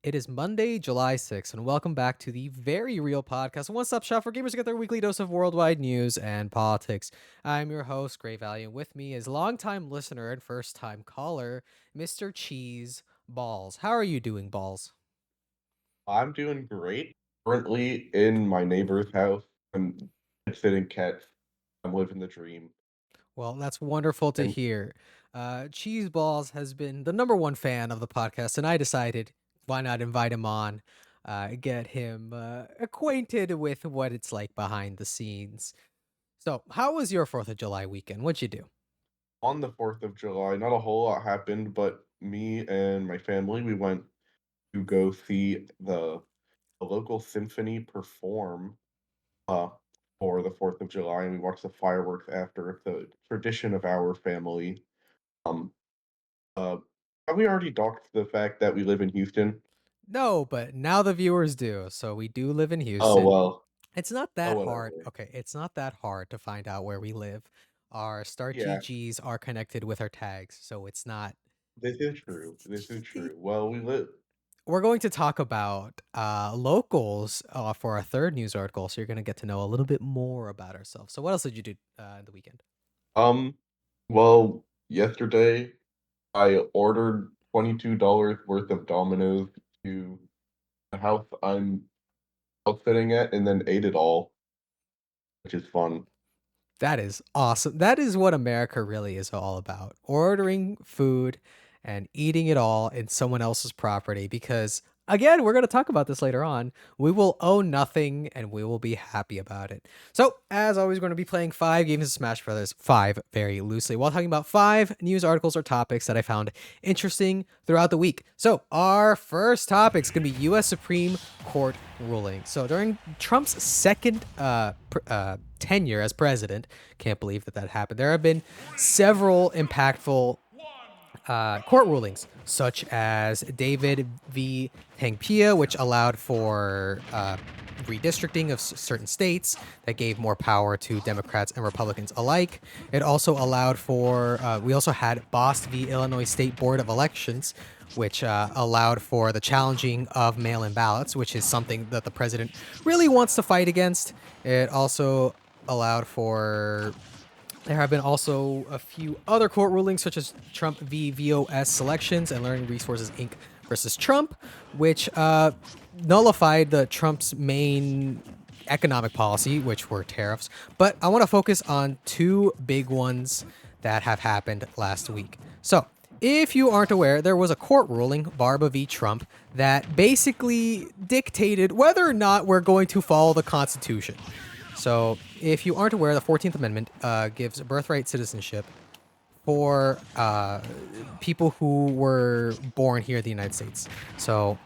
It is Monday, July 6th, and welcome back to the Very Real Podcast, a one-stop shop for gamers to get their weekly dose of worldwide news and politics. I'm your host, Gray Valley, and with me is longtime listener and first-time caller, Mr. Cheese Balls. How are you doing, Balls? I'm doing great. Currently in my neighbor's house. I'm sitting cats. I'm living the dream. Well, that's wonderful to Thank you. hear. Cheese Balls has been the number one fan of the podcast, and I decided why not invite him on, get him acquainted with what it's like behind the scenes. So, how was your 4th of July weekend? What'd you do? On the 4th of July, not a whole lot happened, but me and my family, we went to go see the local symphony perform uh, for the 4th of July, and we watched the fireworks after. It's a tradition of our family. Um, uh, have we already talked the fact that we live in Houston? No, but now the viewers do. So we do live in Oh, Houston. well. It's not Oh, that hard. whatever. Okay, it's not that hard to find out where we live. Our start Yeah, GGs are connected with our tags, so it's not. this is true. This is true. Well, we live. We're going to talk about locals for our third news article, so you're going to get to know a little bit more about ourselves. So, what else did you do in the weekend? Um, well, yesterday I ordered $22 worth of Domino's to the house I'm outfitting at, and then ate it all, which is fun. That is awesome. That is what America really is all about. Ordering food and eating it all in someone else's property because again, we're going to talk about this later on. We will own nothing and we will be happy about it. So, as always, we're going to be playing 5 games of Smash Brothers, 5 very loosely, while talking about 5 news articles or topics that I found interesting throughout the week. So, our first topic is going to be US Supreme Court ruling. So, during Trump's second tenure as president, can't believe that happened, there have been several impactful court rulings, such as David v. Tangpia, which allowed for redistricting of certain states that gave more power to Democrats and Republicans alike. It also allowed for, we also had Bost v. Illinois State Board of Elections, which allowed for the challenging of mail-in ballots, which is something that the president really wants to fight against. It also allowed for there have been also a few other court rulings, such as Trump v. VOS Selections and Learning Resources Inc. versus Trump, which nullified the Trump's main economic policy, which were tariffs. But I want to focus on two big ones that have happened last week. So, if you aren't aware, there was a court ruling, Barba v. Trump, that basically dictated whether or not we're going to follow the Constitution. So, if you aren't aware, the 14th Amendment gives birthright citizenship for people who were born here in the United States. So,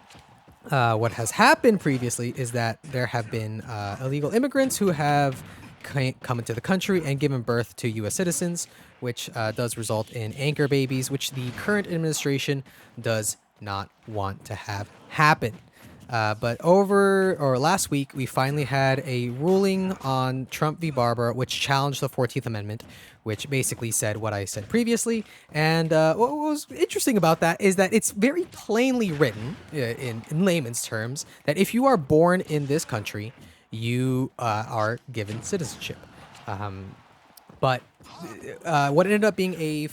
what has happened previously is that there have been illegal immigrants who have come into the country and given birth to U.S. citizens, which does result in anchor babies, which the current administration does not want to have happen. But last week, we finally had a ruling on Trump v. Barber, which challenged the 14th Amendment, which basically said what I said previously. And what was interesting about that is that it's very plainly written in layman's terms that if you are born in this country, you are given citizenship. But what ended up being a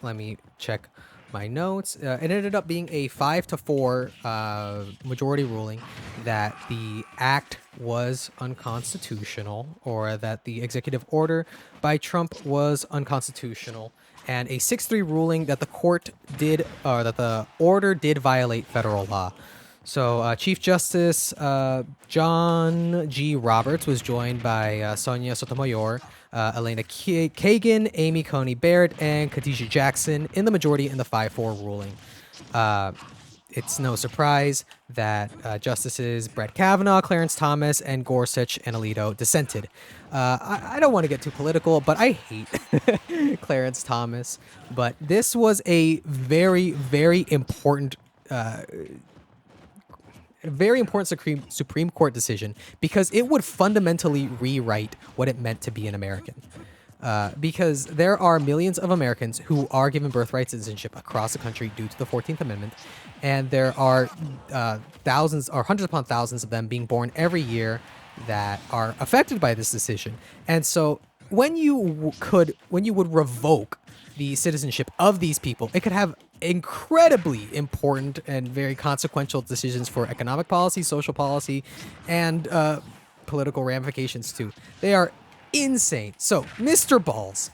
let me check my notes. It ended up being a 5-4 majority ruling that the act was unconstitutional, or that the executive order by Trump was unconstitutional, and a 6-3 ruling that that the order did violate federal law. So, Chief Justice John G. Roberts was joined by Sonia Sotomayor, Elena Kagan, Amy Coney Barrett, and Khadijah Jackson in the majority in the 5-4 ruling. It's no surprise that Justices Brett Kavanaugh, Clarence Thomas, and Gorsuch and Alito dissented. I don't want to get too political, but I hate Clarence Thomas. But this was a very, very important Supreme Court decision because it would fundamentally rewrite what it meant to be an American. because there are millions of Americans who are given birthright citizenship across the country due to the 14th Amendment, and there are thousands or hundreds upon thousands of them being born every year that are affected by this decision. And so when when you would revoke the citizenship of these people, it could have incredibly important and very consequential decisions for economic policy, social policy, and political ramifications too. They are insane. So, Mr. Balls,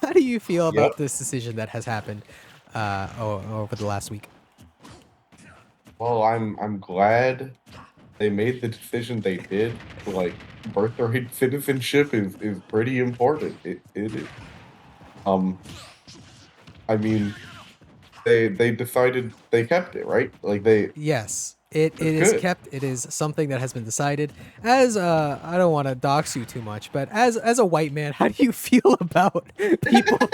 how do you feel Yep. about this decision that has happened over the last week? Well, I'm glad they made the decision they did. Like, birthright citizenship is pretty important. It is. Um, I mean, they decided they kept it, right? Like Yes, it that's is good. kept. It is something that has been decided. As I don't want to dox you too much, but as a white man, how do you feel about people?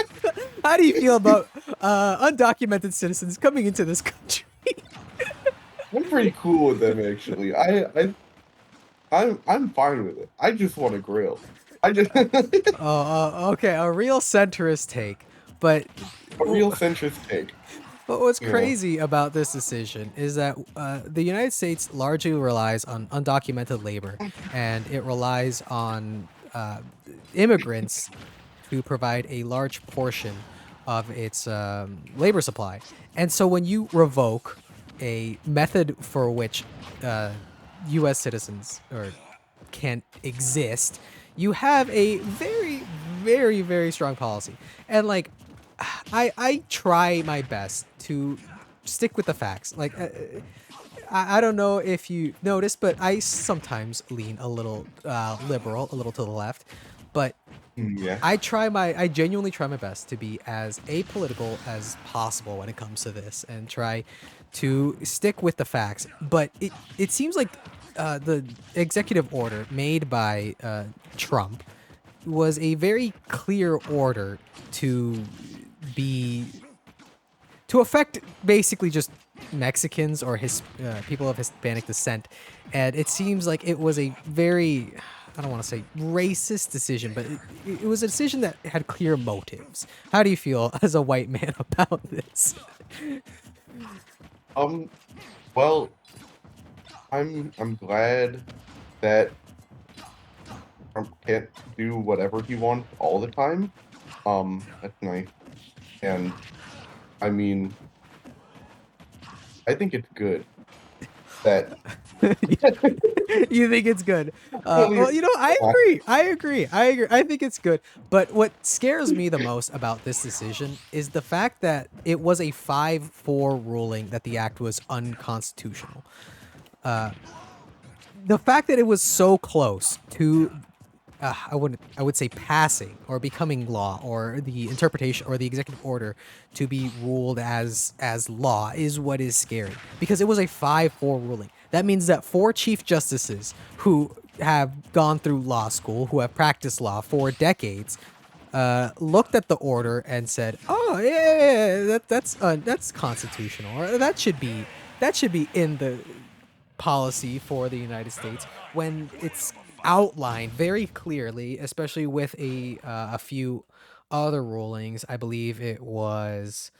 How do you feel about undocumented citizens coming into this country? I'm pretty cool with them actually. I'm fine with it. I just want to grill. I just Oh, okay, a real centrist take. But a real centrist take, But what's you know. crazy about this decision is that the United States largely relies on undocumented labor, and it relies on immigrants to provide a large portion of its labor supply. And so when you revoke a method for which U.S. citizens or can exist, you have a very, very, very strong policy. And like, I try my best to stick with the facts. Like, I don't know if you noticed, but I sometimes lean a little liberal, a little to the left. But Yeah. I genuinely try my best to be as apolitical as possible when it comes to this and try to stick with the facts. But it seems like the executive order made by Trump was a very clear order to be to affect basically just Mexicans or his people of Hispanic descent, and it seems like it was a very, I don't want to say racist decision, but it was a decision that had clear motives. How do you feel as a white man about this? Um. Well, I'm glad that Trump can't do whatever he wants all the time. That's nice. And I mean, I think it's good that You think it's good? really, Well, I yeah. agree. I agree. I agree. I think it's good. But what scares me the most about this decision is the fact that it was a 5-4 ruling that the act was unconstitutional. The fact that it was so close to I would say passing or becoming law, or the interpretation or the executive order to be ruled as law is what is scary, because it was a 5-4 ruling. That means that 4 chief justices who have gone through law school, who have practiced law for decades, looked at the order and said, "Oh yeah, that's constitutional, or that should be in the policy for the United States when it's outlined very clearly, especially with a few other rulings. I believe it was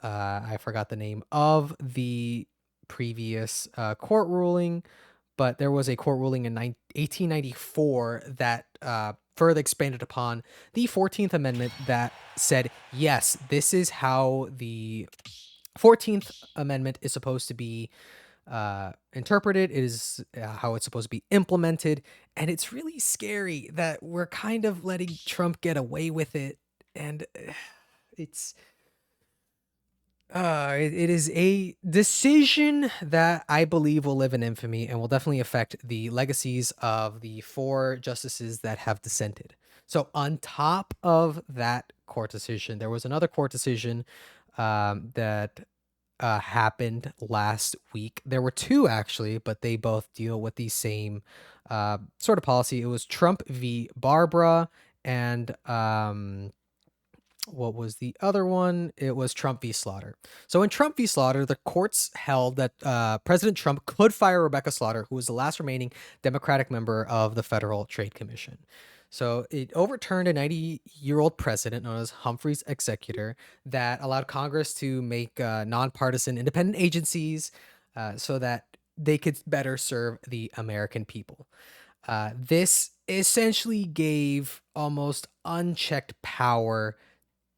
I forgot the name of the previous court ruling, but there was a court ruling in 1894 that further expanded upon the 14th Amendment that said, yes, this is how the 14th Amendment is supposed to be interpreted. It is how it's supposed to be implemented. And it's really scary that we're kind of letting Trump get away with it. And it's it is a decision that I believe will live in infamy and will definitely affect the legacies of the 4 justices that have dissented. So, on top of that court decision, there was another court decision that happened last week. There were two actually, but they both deal with the same sort of policy. It was Trump v. Barbara, and what was the other one? It was Trump v. Slaughter. So in Trump v. Slaughter, the courts held that President Trump could fire Rebecca Slaughter, who was the last remaining Democratic member of the Federal Trade Commission. So it overturned a 90-year-old precedent known as Humphrey's Executor that allowed Congress to make nonpartisan independent agencies so that they could better serve the American people. This essentially gave almost unchecked power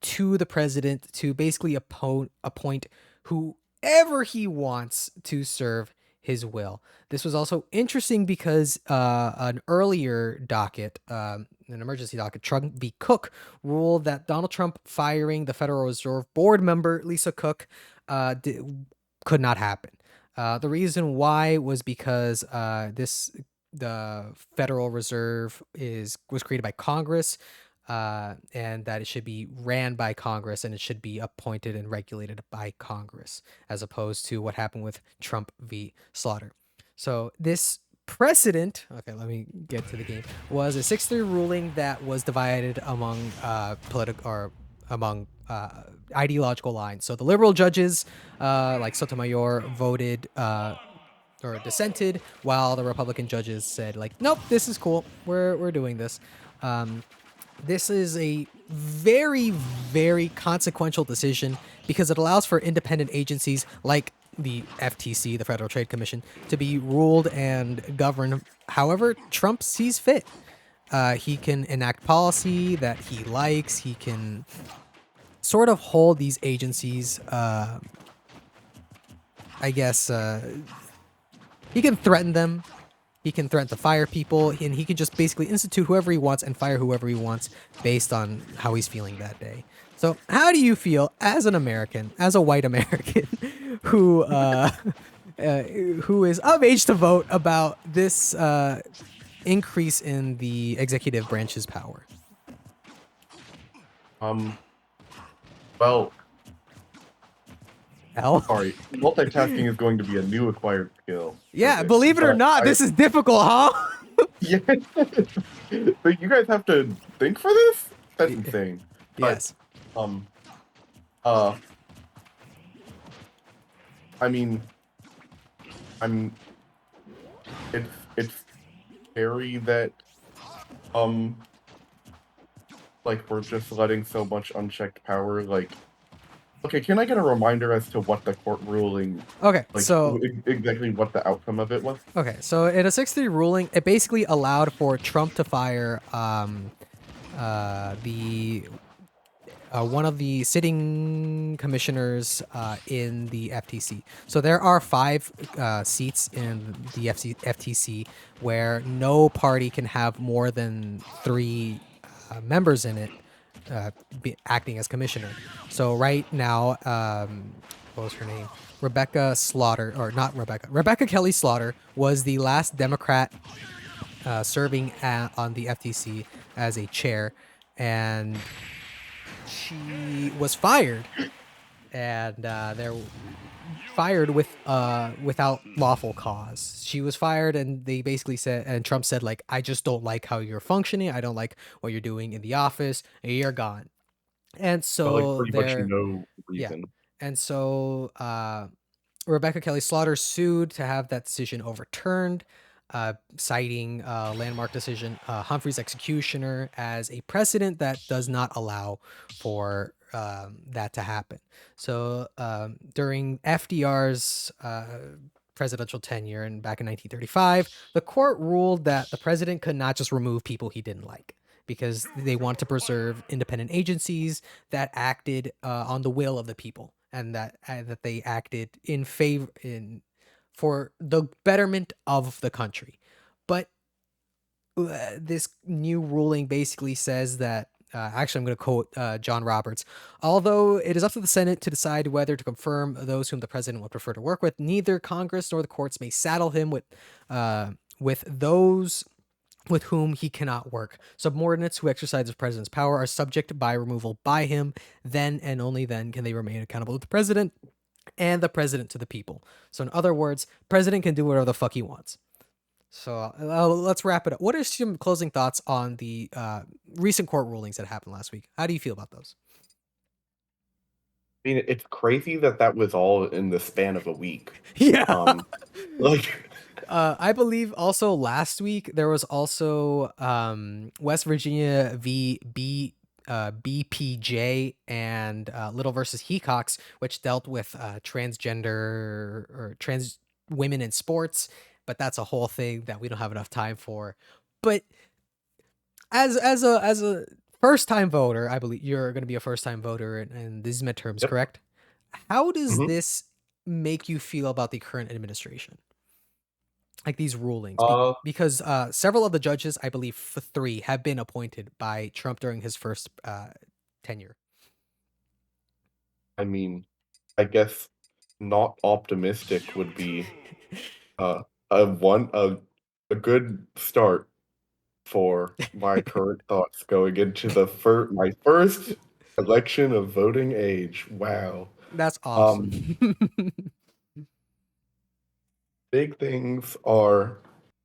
to the president to basically appoint whoever he wants to serve his will. This was also interesting because an earlier docket, an emergency docket, Trump v. Cook, ruled that Donald Trump firing the Federal Reserve Board member Lisa Cook could not happen. The reason why was because the Federal Reserve was created by Congress, and that it should be ran by Congress and it should be appointed and regulated by Congress, as opposed to what happened with Trump v. Slaughter. So this precedent, okay, let me get to the game, was a 6-3 ruling that was divided among political or among ideological lines. So the liberal judges, like Sotomayor, voted or dissented, while the Republican judges said like, nope, this is cool. We're doing this. This is a very, very consequential decision because it allows for independent agencies like the FTC, the Federal Trade Commission, to be ruled and governed however Trump sees fit. He can enact policy that he likes. He can sort of hold these agencies, I guess, he can threaten them. He can threaten to fire people, and he can just basically institute whoever he wants and fire whoever he wants based on how he's feeling that day. So, how do you feel as an American, as a white American, who who is of age to vote about this increase in the executive branch's power? Um, well, Hell, sorry, multitasking is going to be a new acquired skill for yeah. this, Believe it or but not, this is difficult, huh? yeah, but you guys have to think for this? That's insane. But, Yes. um, uh, I mean, I'm, it's scary that, um, like, we're just letting so much unchecked power, like, okay, can I get a reminder as to what the court ruling, Okay, like, so exactly what the outcome of it was? in a 6-3 ruling, it basically allowed for Trump to fire the one of the sitting commissioners in the FTC. So there are 5 seats in the FTC where no party can have more than 3 members in it acting as commissioner. So right now, what was her name? Rebecca Slaughter, or not Rebecca. Rebecca Kelly Slaughter was the last Democrat serving on the FTC as a chair, and she was fired, and they're fired without lawful cause. She was fired, and they basically said, and Trump said like, I just don't like how you're functioning. I don't like what you're doing in the office. And you're gone. And But, like, so pretty much they're no yeah, reason. and so Rebecca Kelly Slaughter sued to have that decision overturned, citing a landmark decision, Humphrey's Executioner, as a precedent that does not allow for that to happen. So during FDR's presidential tenure and back in 1935, the court ruled that the president could not just remove people he didn't like because they want to preserve independent agencies that acted on the will of the people, and that they acted in favor in for the betterment of the country. But this new ruling basically says that. Actually, I'm going to quote John Roberts. Although it is up to the Senate to decide whether to confirm those whom the president would prefer to work with, neither Congress nor the courts may saddle him with those with whom he cannot work. Subordinates who exercise the president's power are subject by removal by him. Then and only then can they remain accountable to the president and the president to the people. So in other words, president can do whatever the fuck he wants. So let's wrap it up. What are some closing thoughts on the recent court rulings that happened last week? How do you feel about those? I mean, it's crazy that that was all in the span of a week. Yeah. Um, like, I believe also last week there was also West Virginia BPJ and Little versus Hecox, which dealt with transgender or trans women in sports, but that's a whole thing that we don't have enough time for. But as a first time voter, I believe you're going to be a first time voter in these midterms, Yep. correct? How does Mhm. this make you feel about the current administration? Like these rulings, Uh, because several of the judges, I believe three, have been appointed by Trump during his first tenure. I mean, I guess not optimistic would be, uh, a good start for my current thoughts going into my first election of voting age. Wow. That's Um, awesome. Big things are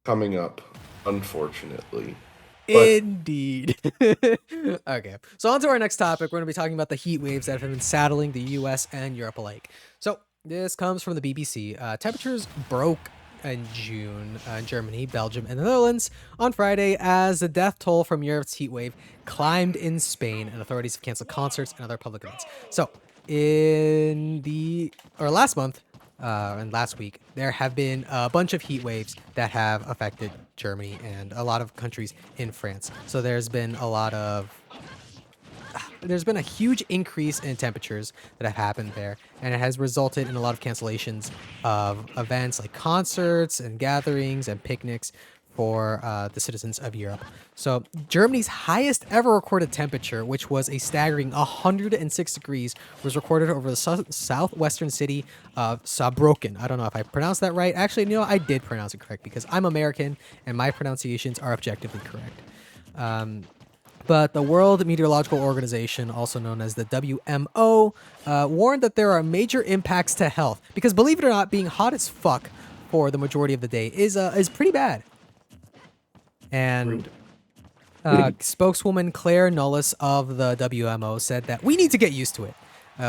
coming up, unfortunately. But Indeed. Okay, so on to our next topic. We're going to be talking about the heat waves that have been saddling the US and Europe alike. So, this comes from the BBC. Temperatures broke in June in Germany, Belgium, and the Netherlands on Friday as the death toll from Europe's heat wave climbed in Spain, and authorities have canceled concerts and other public events. So, in the or last month, and last week, there have been a bunch of heat waves that have affected Germany and a lot of countries in France. So there's been a huge increase in temperatures that have happened there, and it has resulted in a lot of cancellations of events like concerts and gatherings and picnics for the citizens of Europe. So Germany's highest ever recorded temperature, which was a staggering 106 degrees, was recorded over the southwestern city of Saarbrücken. I don't know if I pronounced that right. Actually, I did pronounce it correct because I'm American and my pronunciations are objectively correct. But the World Meteorological Organization, also known as the WMO, warned that there are major impacts to health because, believe it or not, being hot as fuck for the majority of the day is pretty bad. true. And spokeswoman Claire Nullis of the WMO said that we need to get used to it,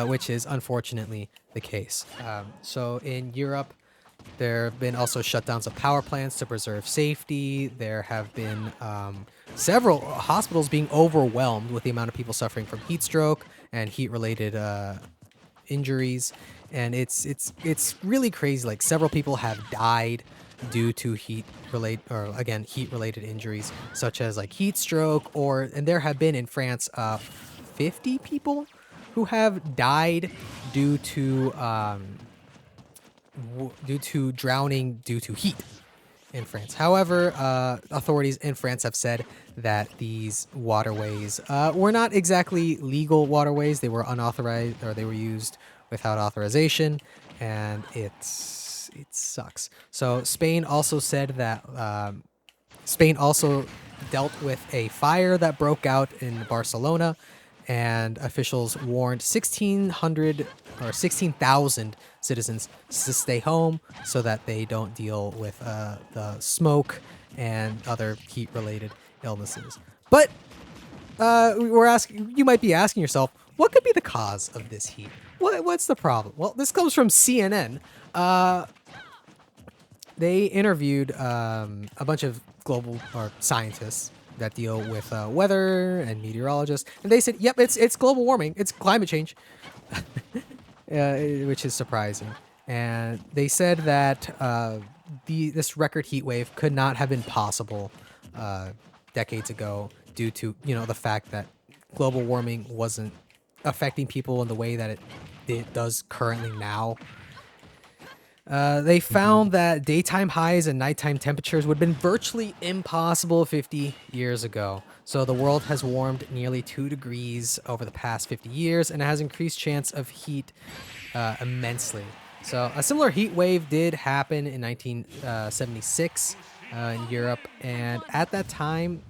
which is unfortunately the case. So in Europe, there have been also shutdowns of power plants to preserve safety. There have been several hospitals being overwhelmed with the amount of people suffering from heat stroke and heat-related injuries, and it's really crazy. Like several people have died due to heat related injuries, such as like heat stroke, and there have been in France 50 people who have died due to due to drowning due to heat in France. However, authorities in France have said that these waterways were not exactly legal waterways. They were unauthorized, or they were used without authorization, and it sucks. So Spain also said that Spain also dealt with a fire that broke out in Barcelona, and officials warned 1,600 or 16,000 citizens to stay home so that they don't deal with the smoke and other heat-related illnesses. But you might be asking yourself, what could be the cause of this heat? What's the problem? Well, this comes from CNN. Uh, they interviewed a bunch of global or scientists that deal with weather and meteorologists, and they said, "Yep, it's global warming, it's climate change," which is surprising. And they said that this record heat wave could not have been possible uh, decades ago due to the fact that global warming wasn't affecting people in the way that it does currently now. They Mhm. found that daytime highs and nighttime temperatures would have been virtually impossible 50 years ago. So the world has warmed nearly 2 degrees over the past 50 years, and it has increased chance of heat immensely. So a similar heat wave did happen in 1976 in Europe, and at that time,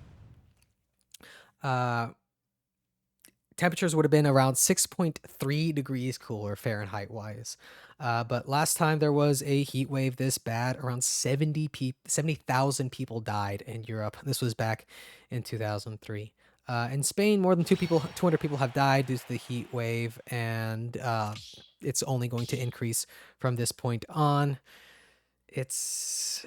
uh, temperatures would have been around 6.3 degrees cooler Fahrenheit wise. But last time there was a heat wave this bad, around 70,000 people died in Europe. This was back in 2003. In Spain, more than 200 people have died due to the heat wave, and it's only going to increase from this point on. it's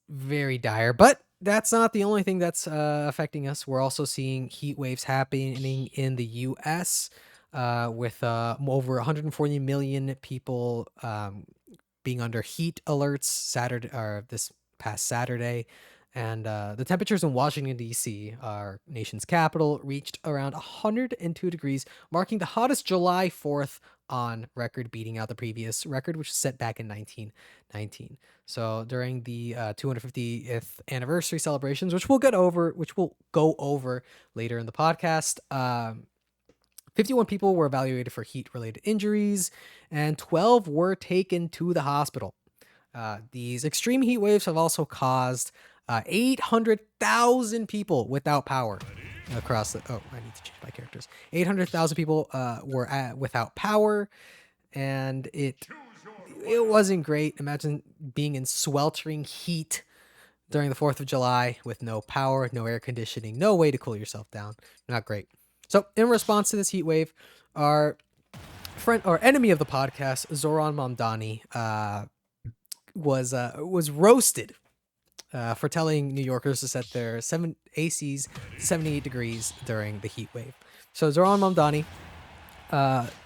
very dire, but that's not the only thing that's affecting us. We're also seeing heat waves happening in the U.S. With over 140 million people being under heat alerts Saturday or this past Saturday. And the temperatures in Washington, D.C., our nation's capital, reached around 102 degrees, marking the hottest July 4th on record, beating out the previous record, which was set back in 1919. So during the 250th anniversary celebrations, which we'll go over later in the podcast, 51 people were evaluated for heat-related injuries, and 12 were taken to the hospital. These extreme heat waves have also caused 800,000 people without power across the. Oh, I need to change my characters. 800,000 people were without power, and it wasn't great. Imagine being in sweltering heat during the 4th of July with no power, no air conditioning, no way to cool yourself down. Not great. So, in response to this heat wave, our friend or enemy of the podcast, Zoran Mamdani, was roasted for telling New Yorkers to set their ACs to 78 degrees during the heat wave. So Zoran Mamdani,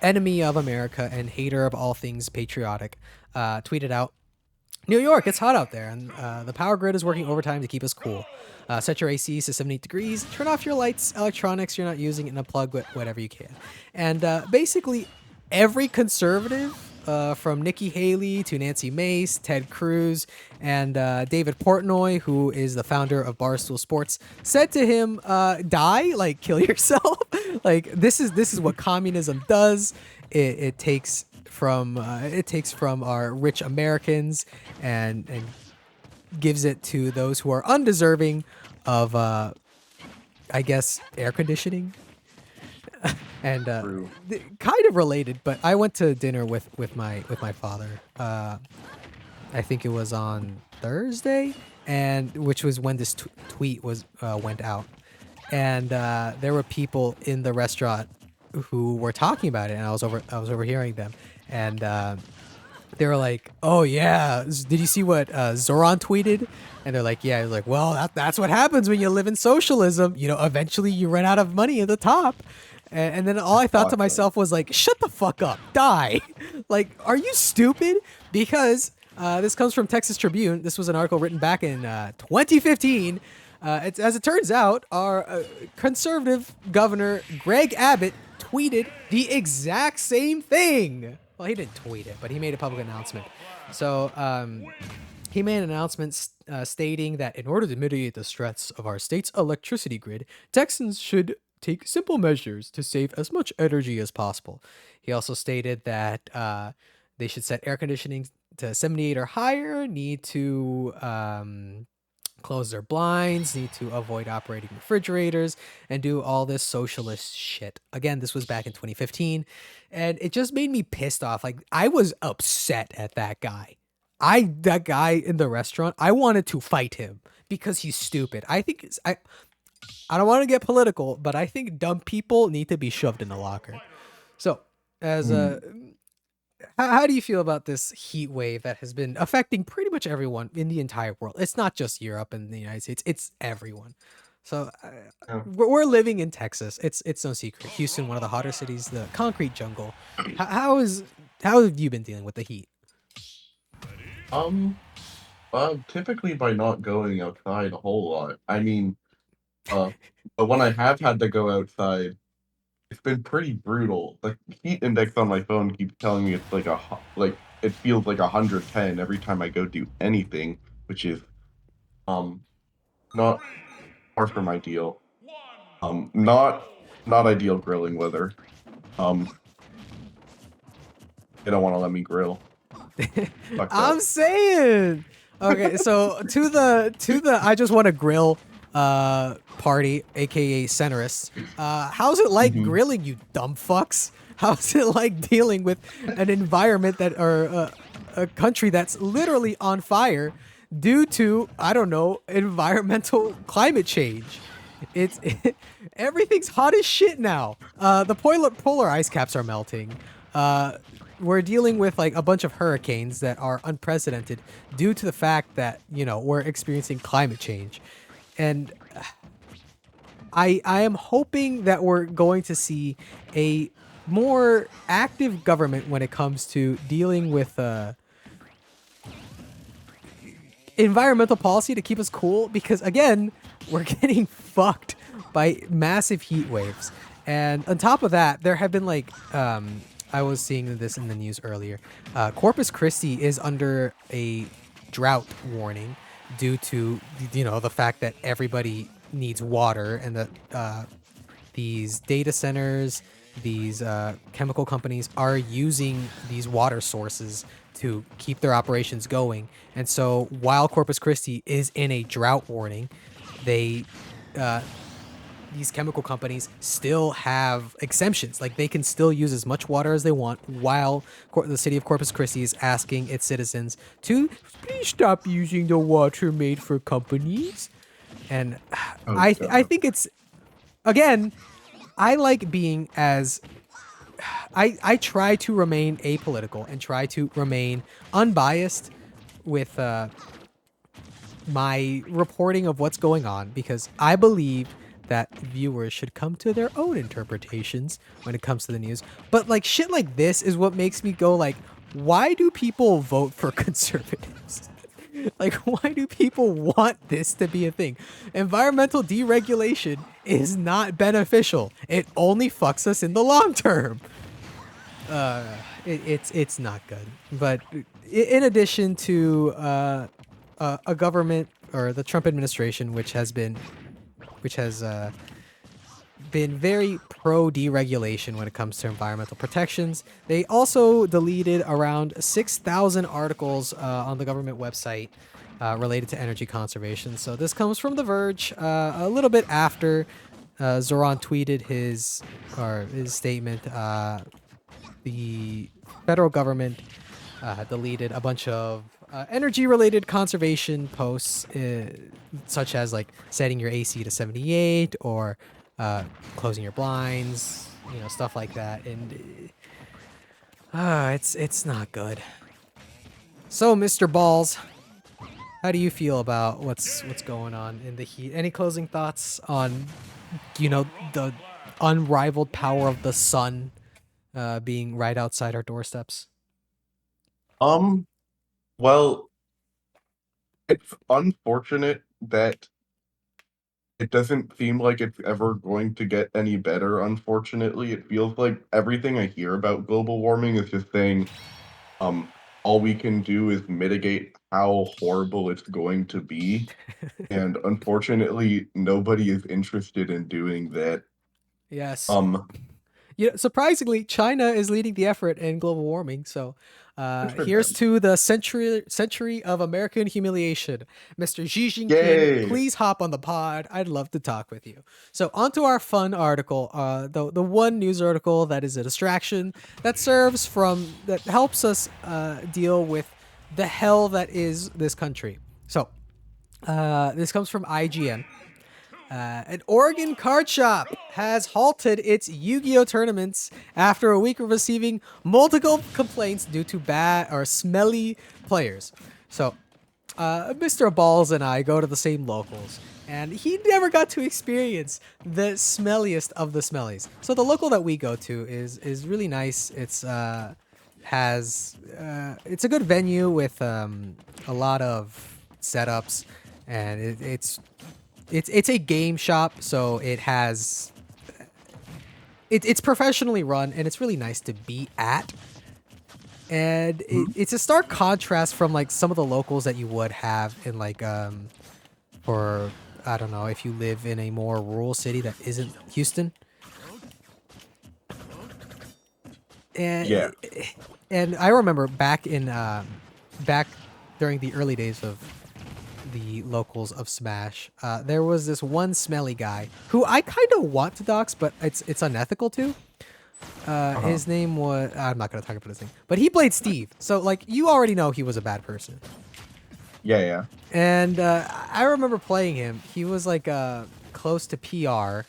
enemy of America and hater of all things patriotic, tweeted out, "New York, it's hot out there, and the power grid is working overtime to keep us cool. Set your ACs to 78 degrees, turn off your lights, electronics you're not using, and unplug whatever you can." And basically, every conservative, from Nikki Haley to Nancy Mace, Ted Cruz, and David Portnoy, who is the founder of Barstool Sports, said to him, "Die, like kill yourself." Like this is what communism does. It takes from our rich Americans and gives it to those who are undeserving of I guess air conditioning. And True. kind of related, but I went to dinner with my father. I think it was on Thursday, and which was when this tweet was went out, and there were people in the restaurant who were talking about it, and I was overhearing them, and they were like, "Oh yeah, did you see what Zoran tweeted?" And they're like, "Yeah." He's like, "Well, that's what happens when you live in socialism. You know, eventually you run out of money at the top." And then all I thought to Awesome. myself was like, "Shut the fuck up, die!" Like, are you stupid? Because this comes from Texas Tribune. This was an article written back in 2015. As it turns out, our conservative governor Greg Abbott tweeted the exact same thing. Well, he didn't tweet it, but he made a public announcement. So he made an announcement stating that in order to mitigate the stress of our state's electricity grid, Texans should take simple measures to save as much energy as possible. He also stated that they should set air conditioning to 78 or higher, need to close their blinds, need to avoid operating refrigerators, and do all this socialist shit. Again, this was back in 2015, and it just made me pissed off. Like, I was upset at that guy. That guy in the restaurant, I wanted to fight him because he's stupid. I don't want to get political, but I think dumb people need to be shoved in the locker. So, as Hmm. a how do you feel about this heat wave that has been affecting pretty much everyone in the entire world? It's not just Europe and the United States; it's everyone. So Yeah. we're living in Texas. It's no secret. Houston, one of the hotter cities, the concrete jungle. How have you been dealing with the heat? Um. Typically by not going outside a whole lot. I mean, uh, but when I have had to go outside, it's been pretty brutal. The heat index on my phone keeps telling me it's like like it feels like 110 every time I go do anything, which is um not far from ideal. Not ideal grilling weather. Um, they don't want to let me grill. Fucked I'm up. saying. Okay, so to the I just want to grill party, aka centerists. How's it like Hmm. grilling, you dumb fucks? How's it like dealing with an environment that or a country that's literally on fire due to, I don't know, environmental climate change? It's everything's hot as shit now. The polar ice caps are melting. Uh we're dealing with like a bunch of hurricanes that are unprecedented due to the fact that we're experiencing climate change, and I am hoping that we're going to see a more active government when it comes to dealing with environmental policy to keep us cool, because again, we're getting fucked by massive heat waves. And on top of that, there have been like I was seeing this in the news earlier. Corpus Christi is under a drought warning due to the fact that everybody needs water, and that these data centers, these chemical companies are using these water sources to keep their operations going. And so while Corpus Christi is in a drought warning, they these chemical companies still have exemptions. Like, they can still use as much water as they want, while the city of Corpus Christi is asking its citizens to please stop using the water made for companies. And Oh I god. think it's, again, I like being as I try to remain apolitical and try to remain unbiased with my reporting of what's going on, because I believe that viewers should come to their own interpretations when it comes to the news. But like shit like this is what makes me go like, why do people vote for conservatives? Like, why do people want this to be a thing? Environmental deregulation is not beneficial. It only fucks us in the long term. It's not good. But in addition to a government, or the Trump administration, which has been very pro deregulation when it comes to environmental protections, they also deleted around 6,000 articles on the government website related to energy conservation. So this comes from The Verge a little bit after Zoran tweeted his statement. The federal government deleted a bunch of energy-related conservation posts, such as like setting your AC to 78, or closing your blinds, stuff like that. And it's not good. So, Mr. Balls, how do you feel about what's going on in the heat? Any closing thoughts on the unrivaled power of the sun being right outside our doorsteps? Um, well, it's unfortunate that it doesn't seem like it's ever going to get any better, unfortunately. It feels like everything I hear about global warming is just saying, um, all we can do is mitigate how horrible it's going to be. And unfortunately, nobody is interested in doing that. Yes. Um, Surprisingly, China is leading the effort in global warming. So, good for here's them. to the century of American humiliation. Mr. Xi Jinping, Yay! please hop on the pod. I'd love to talk with you. So, onto our fun article. The one news article that is a distraction that helps us deal with the hell that is this country. So, this comes from IGN. An Oregon card shop has halted its Yu-Gi-Oh tournaments after a week of receiving multiple complaints due to bad or smelly players. So, Mr. Balls and I go to the same locals, and he never got to experience the smelliest of the smellies. So the local that we go to is really nice. It's a good venue with a lot of setups, and it's a game shop, so it's professionally run, and it's really nice to be at. And Mhm. it's a stark contrast from like some of the locals that you would have in like or I don't know, if you live in a more rural city that isn't Houston. Yeah. And I remember back during the early days of the locals of Smash, there was this one smelly guy who I kind of want to dox, but it's unethical to. Uh-huh. His name was, I'm not gonna talk about his name, but he played Steve, so like you already know he was a bad person. Yeah, yeah. And I remember playing him. He was like close to PR,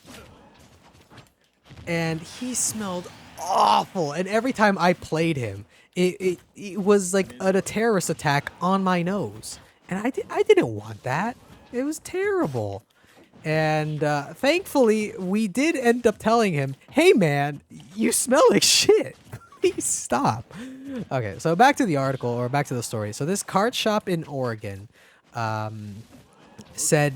and he smelled awful. And every time I played him, it was like a terrorist attack on my nose. And I didn't want that. It was terrible. And thankfully, we did end up telling him, hey man, you smell like shit. Please stop. Okay, so back to the article, or back to the story. So this card shop in Oregon said,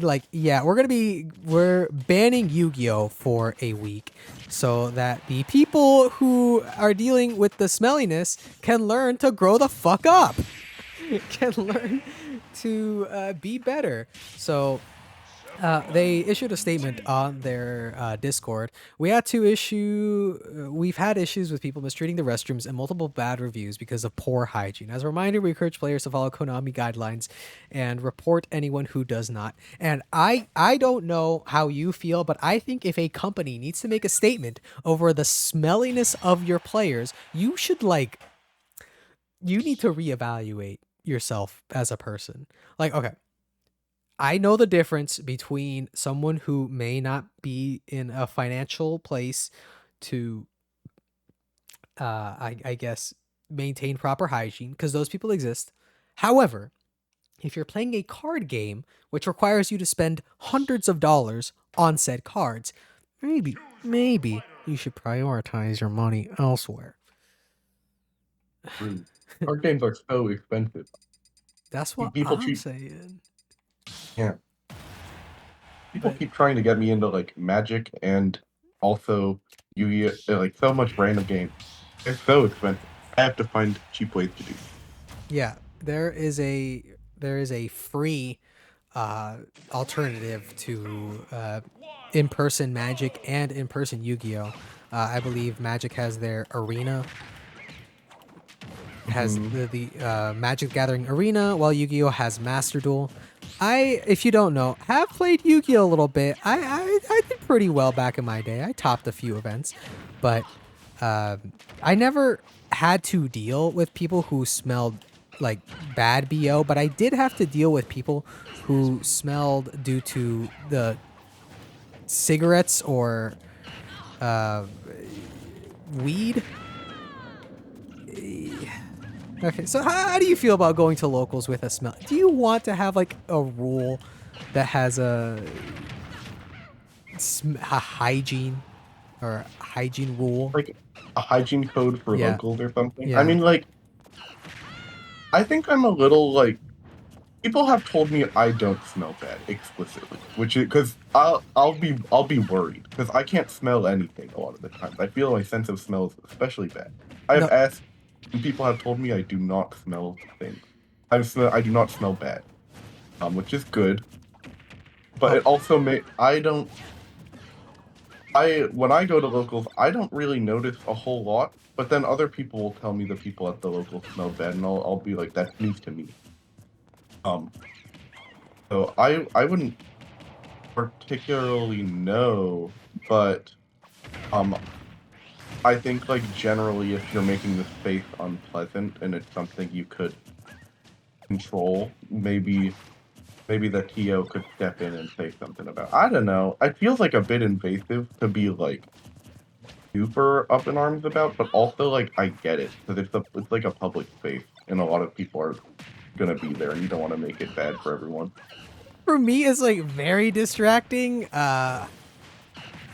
like, yeah, we're banning Yu-Gi-Oh for a week so that the people who are dealing with the smelliness can learn to grow the fuck up. Can learn to be better. So they issued a statement on their Discord. We've had issues with people mistreating the restrooms and multiple bad reviews because of poor hygiene. As a reminder, we encourage players to follow Konami guidelines and report anyone who does not. And I don't know how you feel, but I think if a company needs to make a statement over the smelliness of your players, you need to reevaluate yourself as a person. Like, okay, I know the difference between someone who may not be in a financial place to, I guess, maintain proper hygiene, because those people exist. However, if you're playing a card game which requires you to spend hundreds of dollars on said cards, maybe you should prioritize your money elsewhere. True. Card games are so expensive. That's what People I'm keep saying. yeah. People But keep trying to get me into like Magic and also Yu-Gi-Oh! Like so much random games. It's so expensive. I have to find cheap ways to do. yeah, there is a free alternative to in-person Magic and in-person Yu-Gi-Oh. I believe Magic has their arena, has Mm-hmm. the Magic Gathering Arena, while Yu-Gi-Oh has Master Duel. If you don't know, have played Yu-Gi-Oh a little bit. I did pretty well back in my day. I topped a few events, but I never had to deal with people who smelled like bad BO, but I did have to deal with people who smelled due to the cigarettes or uh, weed. Okay, so how do you feel about going to locals with a smell? Do you want to have like a rule that has a hygiene or a hygiene rule? Like a hygiene code for Yeah, locals or something. I yeah. mean, like I think I'm a little like people have told me I don't smell bad explicitly, which is because I'll be worried because I can't smell anything a lot of the times. I feel my sense of smell is especially bad. I have No, asked, and people have told me I do not smell things. I do not smell bad, which is good. But oh, it also may I don't I when I go to locals I don't really notice a whole lot. But then other people will tell me the people at the local smell bad, and I'll be like that's news to me. Um, so I wouldn't particularly know, but um, I think like generally, if you're making the space unpleasant and it's something you could control, maybe the TO could step in and say something about. I don't know. It feels like a bit invasive to be like super up in arms about, but also like I get it because it's like a public space and a lot of people are gonna be there, and you don't want to make it bad for everyone. for me, it's like very distracting.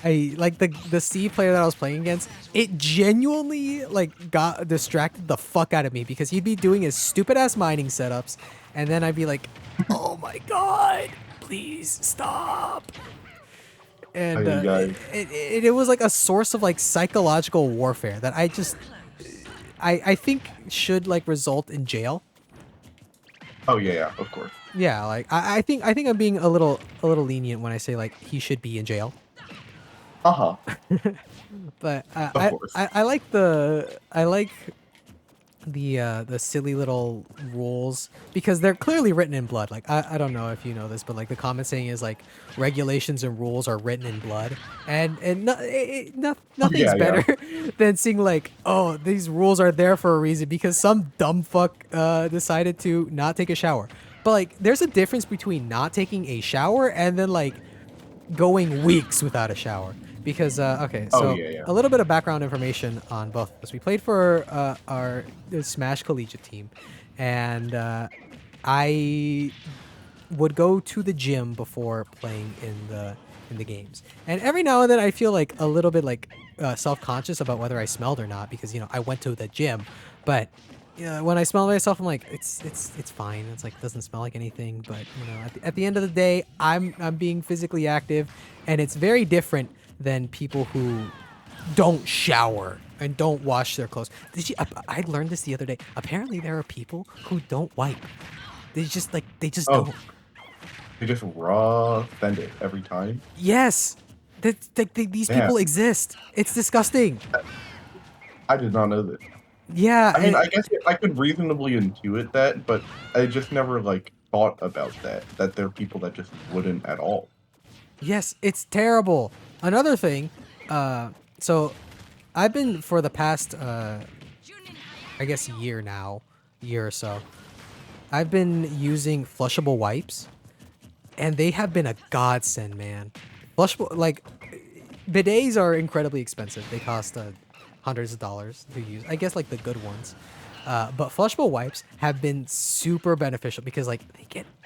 I like the C player that I was playing against. It genuinely like got distracted the fuck out of me because he'd be doing his stupid ass mining setups, and then I'd be like, "Oh my god, please stop!" And I it was like a source of like psychological warfare that I think should like result in jail. oh yeah, yeah, of course. Yeah, like I think I'm being a little lenient when I say like he should be in jail. Uh-huh. But Of course. I like the silly little rules because they're clearly written in blood. Like I don't know if you know this, but like the comment saying is like regulations and rules are written in blood, and Oh, nothing's yeah, yeah. better than seeing like, oh, these rules are there for a reason because some dumb fuck decided to not take a shower. But like there's a difference between not taking a shower and then like going weeks without a shower. because okay, Oh so yeah, yeah. a little bit of background information on both of us. We played for our Smash Collegiate team, and I would go to the gym before playing in the games. And every now and then I feel like a little bit like self-conscious about whether I smelled or not because I went to the gym, but when I smell myself I'm like it's fine. It's like doesn't smell like anything, but at the end of the day I'm being physically active and it's very different than people who don't shower and don't wash their clothes. I learned this the other day. Apparently there are people who don't wipe. They just Oh, don't. they just raw send it every time. Yes, these people Damn, exist. It's disgusting. I did not know this. Yeah, I mean, I guess I could reasonably intuit that, but I just never like thought about that. That there are people that just wouldn't at all. yes, it's terrible. Another thing, uh, so I've been for the past, I guess year or so. I've been using flushable wipes, and they have been a godsend, man. Flushable, like bidets are incredibly expensive. They cost hundreds of dollars to use. I guess like the good ones. But flushable wipes have been super beneficial because like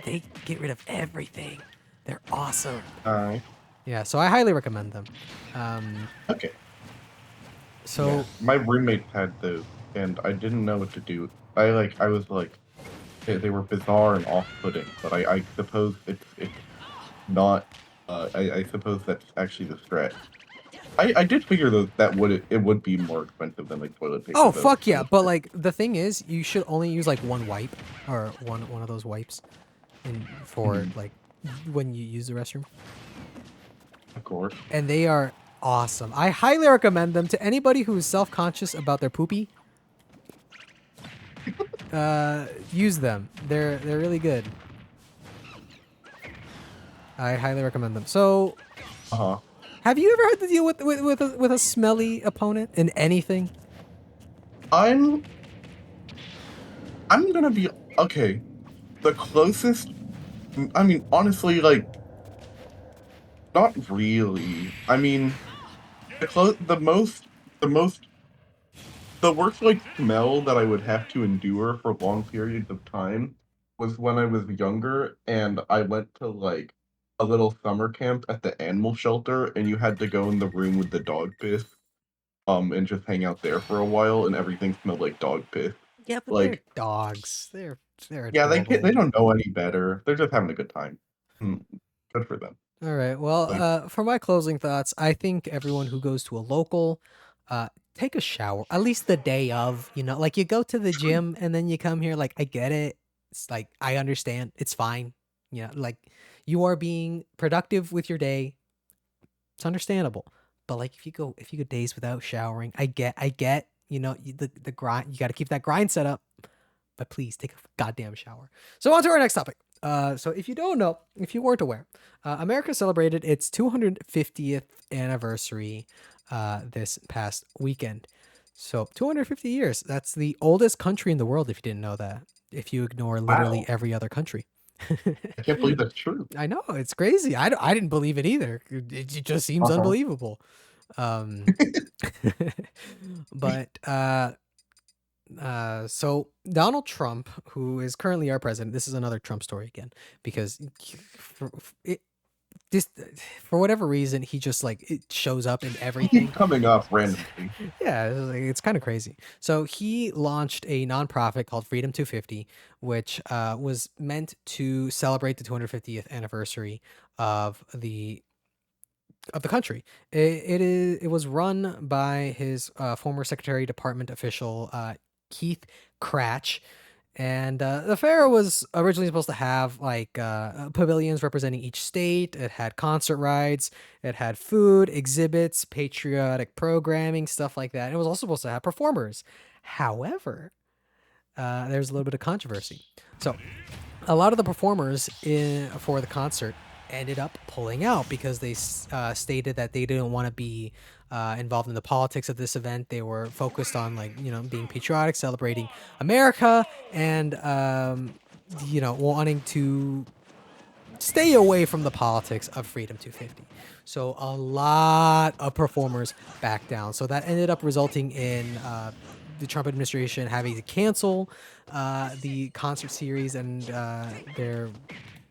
they get rid of everything. They're awesome. Alright. Yeah, so I highly recommend them. Um, Okay. Yeah. so My roommate had those, and I didn't know what to do. I was like, they were bizarre and off-putting, but I suppose it's not. I suppose that's actually the strat. I did figure that it would be more expensive than like toilet paper oh though. fuck yeah, but like the thing is, you should only use like one wipe or one of those wipes for Mhm, like when you use the restroom. of course. And they are awesome. I highly recommend them to anybody who's self-conscious about their poopy. Use them. They're really good. I highly recommend them. So, Uh-huh. have you ever had to deal with a smelly opponent in anything? I'm I'm gonna be okay. The closest. I mean, honestly, like not really. I mean, the most, the worst like smell that I would have to endure for long periods of time was when I was younger and I went to like a little summer camp at the animal shelter and you had to go in the room with the dog piss and just hang out there for a while and everything smelled like dog piss. Yeah, but they're Like, dogs. They're yeah, they adorable. don't know any better. They're just having a good time. Hmm, good for them. All right. Well, Like, for my closing thoughts, I think everyone who goes to a local, take a shower at least the day of. Like you go to the true. gym and then you come here. Like I get it. It's like I understand. It's fine. Like you are being productive with your day. It's understandable. But like if you go days without showering, I get. The grind. You got to keep that grind set up. But please take a goddamn shower. So on to our next topic. So if you don't know, if you weren't aware, America celebrated its 250th anniversary this past weekend. So 250 years. That's the oldest country in the world. If you didn't know that. If you ignore literally Wow, every other country. I can't believe that's true. I know it's crazy. I didn't believe it either. It just seems Uh-huh. unbelievable. Um, but so Donald Trump, who is currently our president, this is another Trump story again because for, it this for whatever reason he just like it shows up in He keeps everything. coming up randomly. Yeah, it's kind of crazy. So he launched a nonprofit called Freedom 250, which was meant to celebrate the 250th anniversary of the country. It was run by his former Secretary of Department official Keith Cratch, and the fair was originally supposed to have like pavilions representing each state. It had concert rides, it had food, exhibits, patriotic programming, stuff like that. It was also supposed to have performers. However, there's a little bit of controversy. So a lot of the performers for the concert ended up pulling out because they stated that they didn't want to be involved in the politics of this event. They were focused on like being patriotic, celebrating America, and wanting to stay away from the politics of Freedom 250. So a lot of performers backed down. So that ended up resulting in the Trump administration having to cancel the concert series, and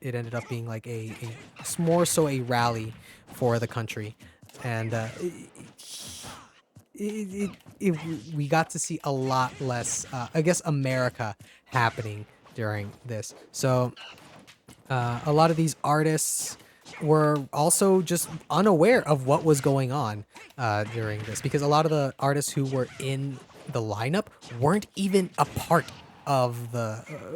it ended up being like more so a rally for the country, and it, it, we got to see a lot less, I guess, America happening during this. So a lot of these artists were also just unaware of what was going on during this, because a lot of the artists who were in the lineup weren't even a part of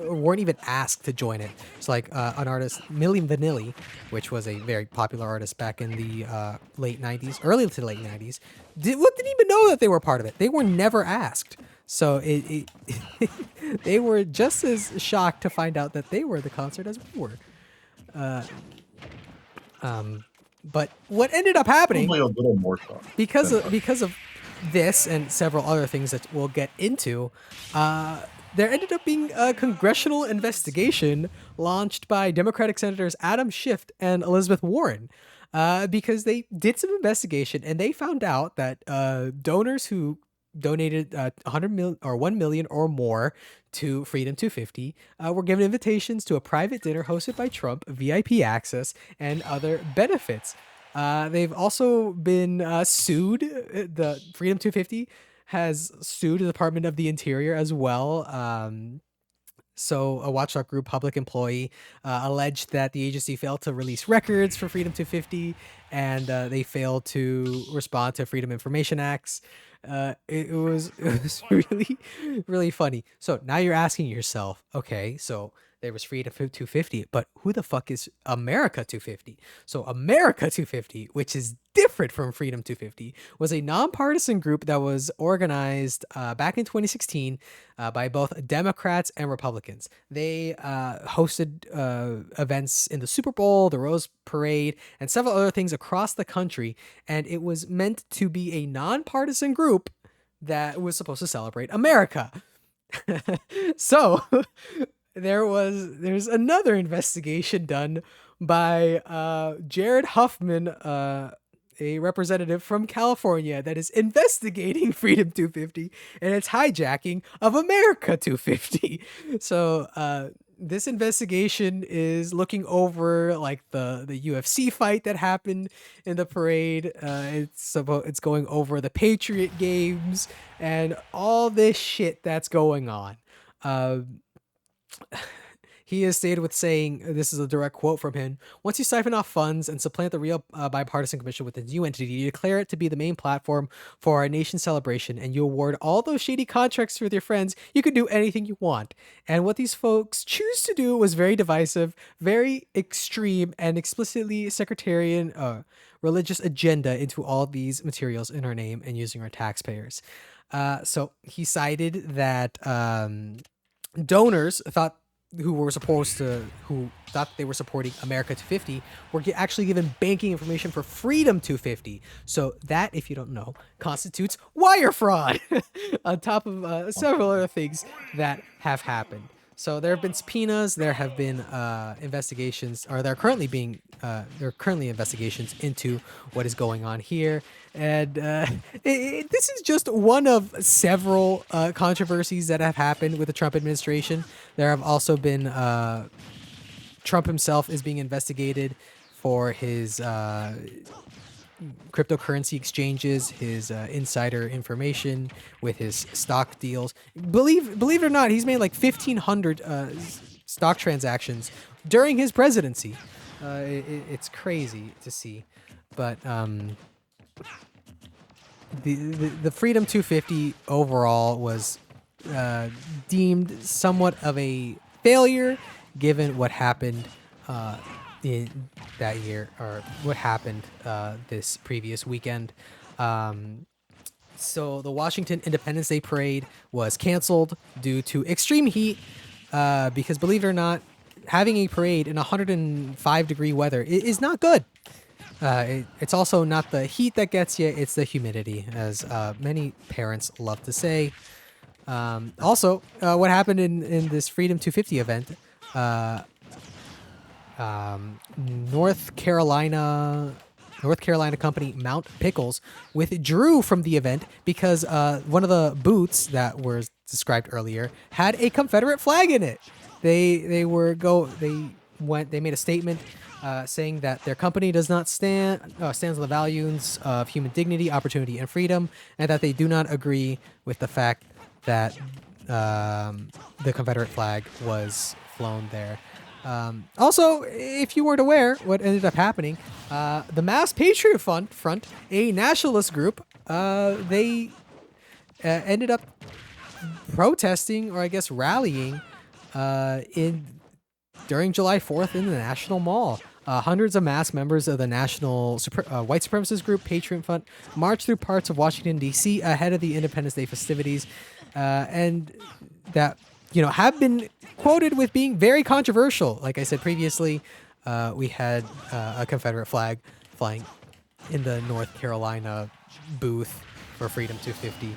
weren't even asked to join it. So like an artist, Milli Vanilli, which was a very popular artist back in the late 90s, early to late 90s, didn't even know that they were part of it. They were never asked. So they were just as shocked to find out that they were the concert as we were. But what ended up happening, Probably a little more so because of this and several other things that we'll get into, there ended up being a congressional investigation launched by Democratic Senators Adam Schiff and Elizabeth Warren, because they did some investigation and they found out that donors who donated 100 million or 1 million or more to Freedom 250 were given invitations to a private dinner hosted by Trump, VIP access, and other benefits. They've also been sued. The Freedom 250 has sued the Department of the Interior as well. So, a watchdog group, public employee, alleged that the agency failed to release records for Freedom 250, and they failed to respond to Freedom Information Acts. It was really really funny. So now you're asking yourself, okay, so there was Freedom 250, but who the fuck is America 250? So America 250, which is different from Freedom 250, was a nonpartisan group that was organized back in 2016 by both Democrats and Republicans. They hosted events in the Super Bowl, the Rose Parade, and several other things across the country, and it was meant to be a nonpartisan group that was supposed to celebrate America. So there's another investigation done by Jared Huffman, a representative from California, that is investigating Freedom 250 and its hijacking of America 250. So this investigation is looking over like the UFC fight that happened in the parade. It's going over the Patriot Games and all this shit that's going on. Uh, he is stated with saying, this is a direct quote from him: "Once you siphon off funds and supplant the real bipartisan commission with a new entity, you declare it to be the main platform for our nation's celebration, and you award all those shady contracts with your friends. You can do anything you want." And what these folks choose to do was very divisive, very extreme, and explicitly sectarian religious agenda into all these materials in our name and using our taxpayers. So he cited that donors who thought they were supporting America 250 were actually given banking information for Freedom 250. So that, if you don't know, constitutes wire fraud, on top of several other things that have happened. So there have been subpoenas, there have been investigations, or there are currently investigations into what is going on here. And this is just one of several controversies that have happened with the Trump administration. There have also been Trump himself is being investigated for his cryptocurrency exchanges, his insider information with his stock deals. Believe it or not, he's made like 1,500 stock transactions during his presidency. It's crazy to see, but the Freedom 250 overall was deemed somewhat of a failure, given what happened in that year, or what happened this previous weekend. So the Washington Independence Day Parade was canceled due to extreme heat, because believe it or not, having a parade in 105-degree weather is not good. It's also not the heat that gets you, it's the humidity, as many parents love to say. Also, what happened in this Freedom 250 event, North Carolina company Mount Pickles withdrew from the event because one of the booths that was described earlier had a Confederate flag in it. They made a statement saying that their company does not stands on the values of human dignity, opportunity, and freedom, and that they do not agree with the fact that the Confederate flag was flown there. Also, if you weren't aware, what ended up happening, the Mass Patriot Front, a nationalist group, they ended up protesting, or I guess rallying, in during July 4th in the National Mall. Hundreds of mass members of the national white supremacist group Patriot Front marched through parts of Washington, D.C. ahead of the Independence Day festivities, and that have been quoted with being very controversial. Like I said previously, we had a Confederate flag flying in the North Carolina booth for Freedom 250,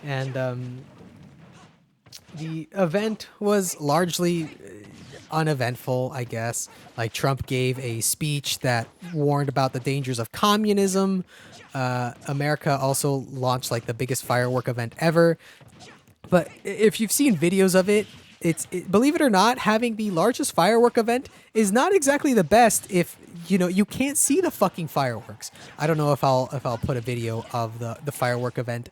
and the event was largely uneventful, I guess. Like Trump gave a speech that warned about the dangers of communism. America also launched like the biggest firework event ever. But if you've seen videos of it, believe it or not, having the largest firework event is not exactly the best if you can't see the fucking fireworks. I don't know if I'll put a video of the firework event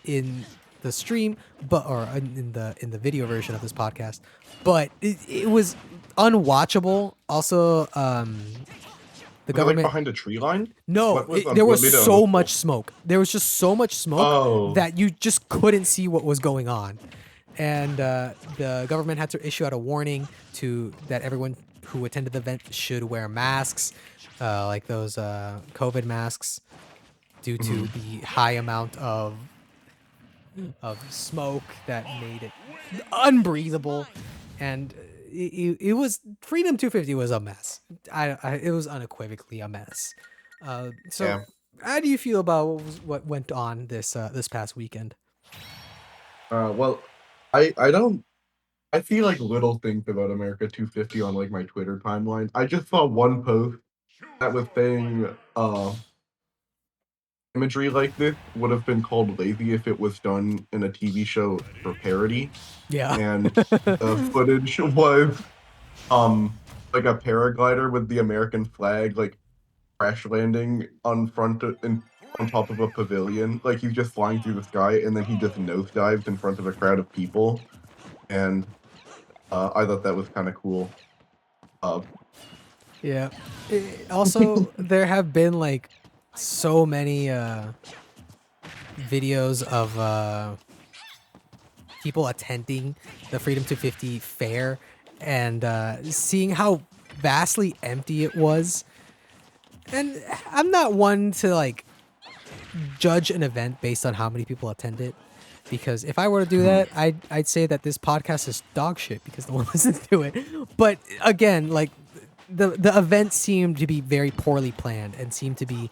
in the stream, or in the video version of this podcast, but it was unwatchable. Also, the Was it like government. behind a tree line? No, there What was made it so uneventful? much smoke. There was just so much smoke Oh, that you just couldn't see what was going on, and the government had to issue out a warning that everyone who attended the event should wear masks, like those COVID masks, due to mhm. the high amount of smoke that made it unbreathable, and it was Freedom 250 was a mess. It was unequivocally a mess. So Yeah. how do you feel about what went on this past weekend? Well, I don't. I see like little things about America 250 on like my Twitter timeline. I just saw one post that was saying imagery like this would have been called lazy if it was done in a TV show for parody, Yeah. and the footage was like a paraglider with the American flag like crash landing on top of a pavilion. Like he's just flying through the sky and then he just nosedives in front of a crowd of people. And I thought that was kind of cool. Uh, Yeah. Also, there have been like so many videos of people attending the Freedom 250 fair and seeing how vastly empty it was. And I'm not one to like judge an event based on how many people attend it, because if I were to do mhm. that, I'd say that this podcast is dog shit because no one listens to it. But again, like the event seemed to be very poorly planned and seemed to be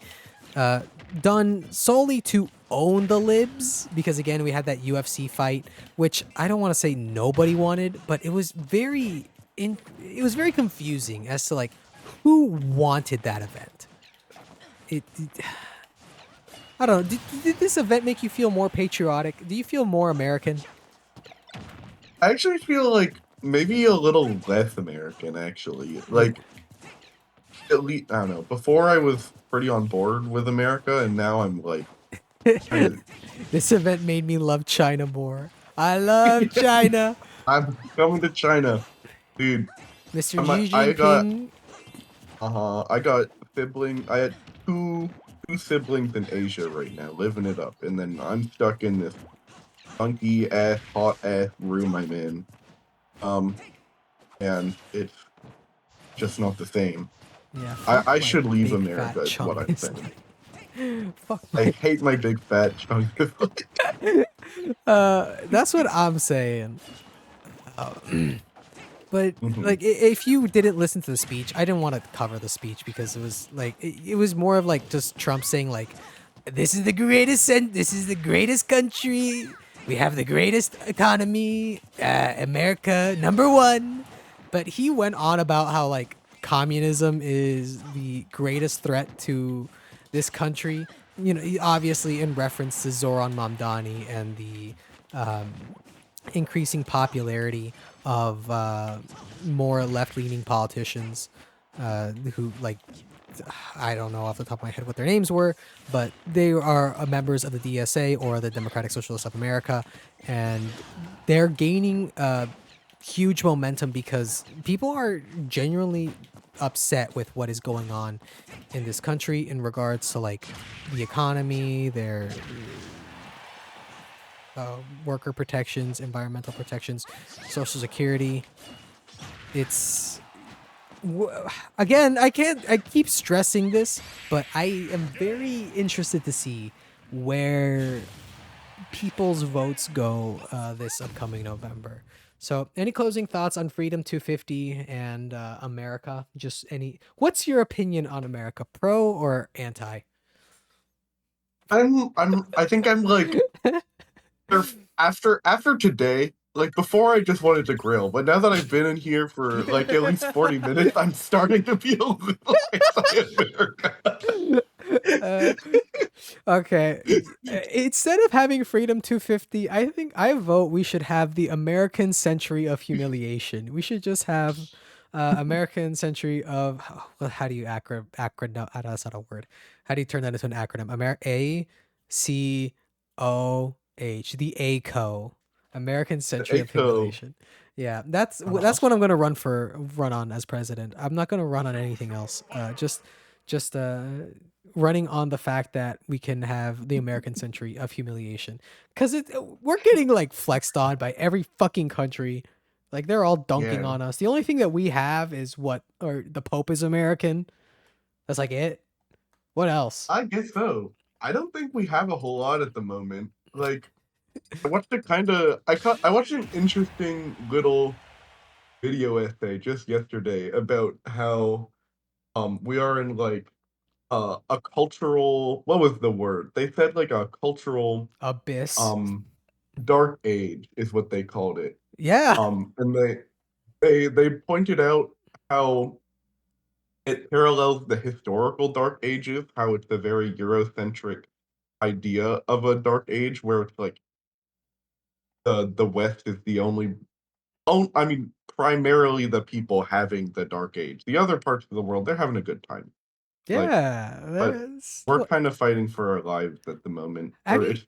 done solely to own the libs, because again we had that UFC fight, which I don't want to say nobody wanted, but it was very confusing as to like who wanted that event. It I don't know. Did this event make you feel more patriotic? Do you feel more American? I actually feel like maybe a little less American, actually. Like, Like, at least, I don't know. Before I was pretty on board with America, and now I'm like, kind of. this event made me love China more. I love China. I'm coming to China, dude. Mr. Xi I got Jinping. I got sibling. I had two siblings in Asia right now, living it up, and then I'm stuck in this funky ass, hot ass room I'm in. Um, and it's just not the same. Yeah, fuck I my should leave big fat America, is what I'm chungus. saying. Fuck I my. hate my big fat chunk. That's what I'm saying. But Mhm. like, if you didn't listen to the speech, I didn't want to cover the speech because it was like it was more of like just Trump saying like, "This is the greatest, this is the greatest country. We have the greatest economy. America number one." but he went on about how like communism is the greatest threat to this country. Obviously in reference to Zoran Mamdani and the increasing popularity of more left-leaning politicians who like I don't know off the top of my head what their names were, but they are members of the DSA or the Democratic Socialists of America, and they're gaining huge momentum because people are genuinely upset with what is going on in this country in regards to like the economy, their worker protections, environmental protections, social security. It's again, I keep stressing this, but I am very interested to see where people's votes go this upcoming November. So, any closing thoughts on Freedom 250 and America? What's your opinion on America, pro or anti? I think I'm like after today. Like before, I just wanted to grill, but now that I've been in here for like at least 40 minutes, I'm starting to be a little anti-America. uh, Okay. Instead of having Freedom 250, I think I vote we should have the American Century of Humiliation. We should just have American Century of well, how do you acronym? That's not a word. How do you turn that into an acronym? ACOH, the ACO, American Century of Echo. Humiliation. Yeah, that's Uh, what I'm gonna run on as president. I'm not gonna run on anything else. Just running on the fact that we can have the American Century of Humiliation, because we're getting like flexed on by every fucking country. Like they're all dunking yeah, on us. The only thing that we have is or the Pope is American. That's like it. What else? I guess so. I don't think we have a whole lot at the moment. Like I watched a I watched an interesting little video essay just yesterday about how we are in like a cultural, what was the word? They said like a cultural Abyss. um dark age is what they called it. Yeah. And they pointed out how it parallels the historical dark ages, how it's a very Eurocentric idea of a dark age where it's like the West is the only I mean primarily the people having the dark age. The other parts of the world, they're having a good time. Like Yeah. but There's we're kind of fighting for our lives at the moment. have Or you it's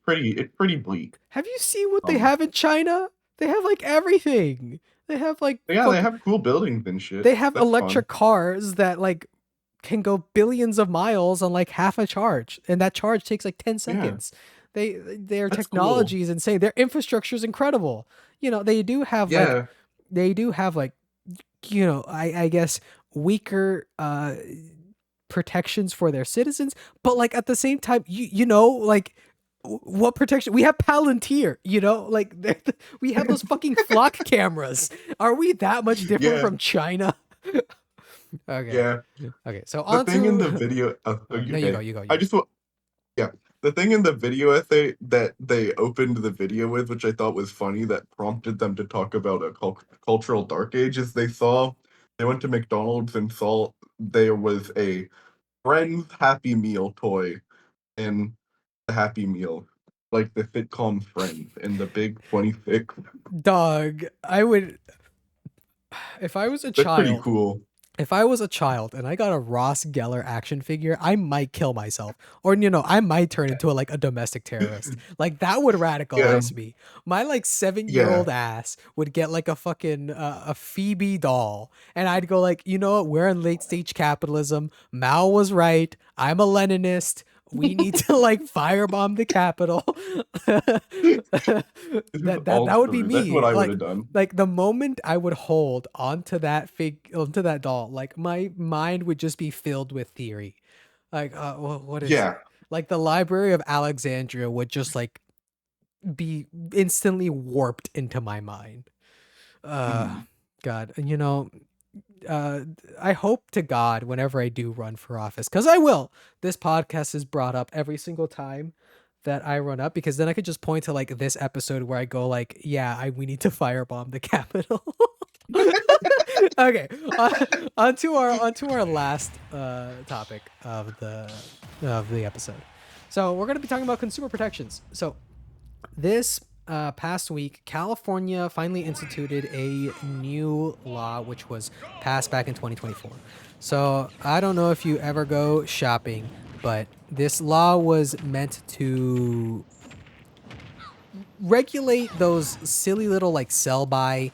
pretty bleak. have you seen what they Um have in China? They have like everything. They have like yeah, they fucking have cool buildings and shit. they have That's fun. electric cars that like can go billions of miles on like half a charge, and that charge takes like 10 Yeah, seconds. Their that's cool. technology is insane. Their infrastructure is incredible. Yeah, They do have like I guess weaker protections for their citizens, but like at the same time like what protection we have? Palantir, like we have those fucking flock cameras. Are we that much different yeah, from China? Okay. yeah. Okay, so The on thing in to the video, no, you go, okay. you go, you I go. just want, yeah. The thing in the video essay that they opened the video with, which I thought was funny, that prompted them to talk about a cultural dark age, is they went to McDonald's and saw there was a Friends Happy Meal toy in the Happy Meal, like the sitcom Friends in the big 26. Dog, I would if I was a That's pretty child cool. if I was a child and I got a Ross Geller action figure, I might kill myself. Or I might turn into a domestic terrorist. Like that would Yeah, radicalize me. My like 7-year-old yeah, ass would get like a fucking a Phoebe doll, and I'd go like, "You know what? We're in late stage capitalism. Mao was right. I'm a Leninist. We need to like firebomb the Capitol." this is That all would be true. That's what me. I would have done. Like the moment I would hold onto that doll, like my mind would just be filled with theory. Like, what is Yeah. like the Library of Alexandria would just like be instantly warped into my mind. Uh, Mm. God, and uh, I hope to God whenever I do run for office, because I will. This podcast is brought up every single time that I run up, because then I could just point to like this episode where I go like, yeah, we need to firebomb the Capitol. Okay, onto our last topic of the episode. So we're going to be talking about consumer protections. So this past week, California finally instituted a new law, which was passed back in 2024. So I don't know if you ever go shopping, but this law was meant to regulate those silly little like sell by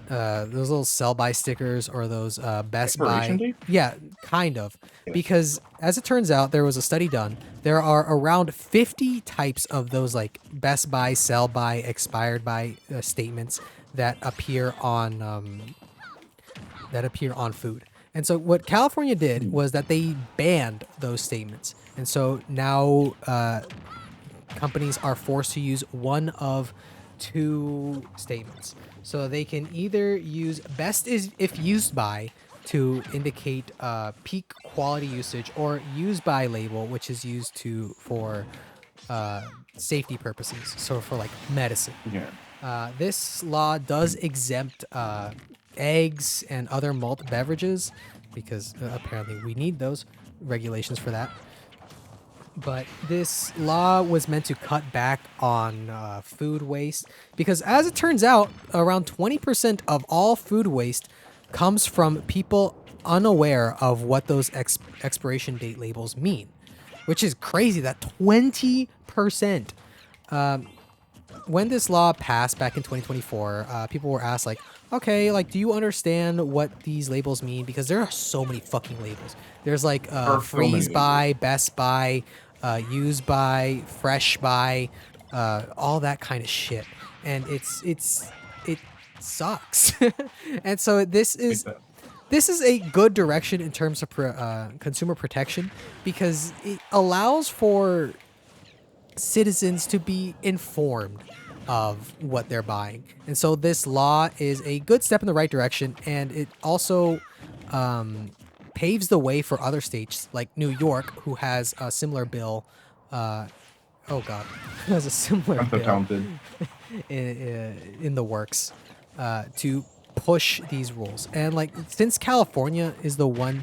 those little sell by stickers or those Best Expiration Buy. date? Yeah, kind of. Yeah. Because as it turns out, there was a study done. There are around 50 types of those like Best Buy, sell by, expired by statements that appear on food. And so what California did Hmm. was that they banned those statements. And so now companies are forced to use one of two statements. So they can either use best is if used by to indicate peak quality usage, or use by label, which is used for safety purposes. So for like medicine. Yeah. This law does exempt eggs and other malt beverages because apparently we need those regulations for that. But this law was meant to cut back on food waste because, as it turns out, around 20% of all food waste comes from people unaware of what those expiration date labels mean, which is crazy that 20%. When this law passed back in 2024, people were asked, like, okay, like, do you understand what these labels mean? Because there are so many fucking labels. There's like There are so many freeze labels. by, best by, use by, fresh by, all that kind of shit. And it sucks. And so Like that. this is a good direction in terms of consumer protection because it allows for citizens to be informed of what they're buying. And so this law is a good step in the right direction, and it also paves the way for other states like New York, who has a similar bill. Oh God, who has a similar I'm so bill talented. in the works to push these rules. And like since California is the one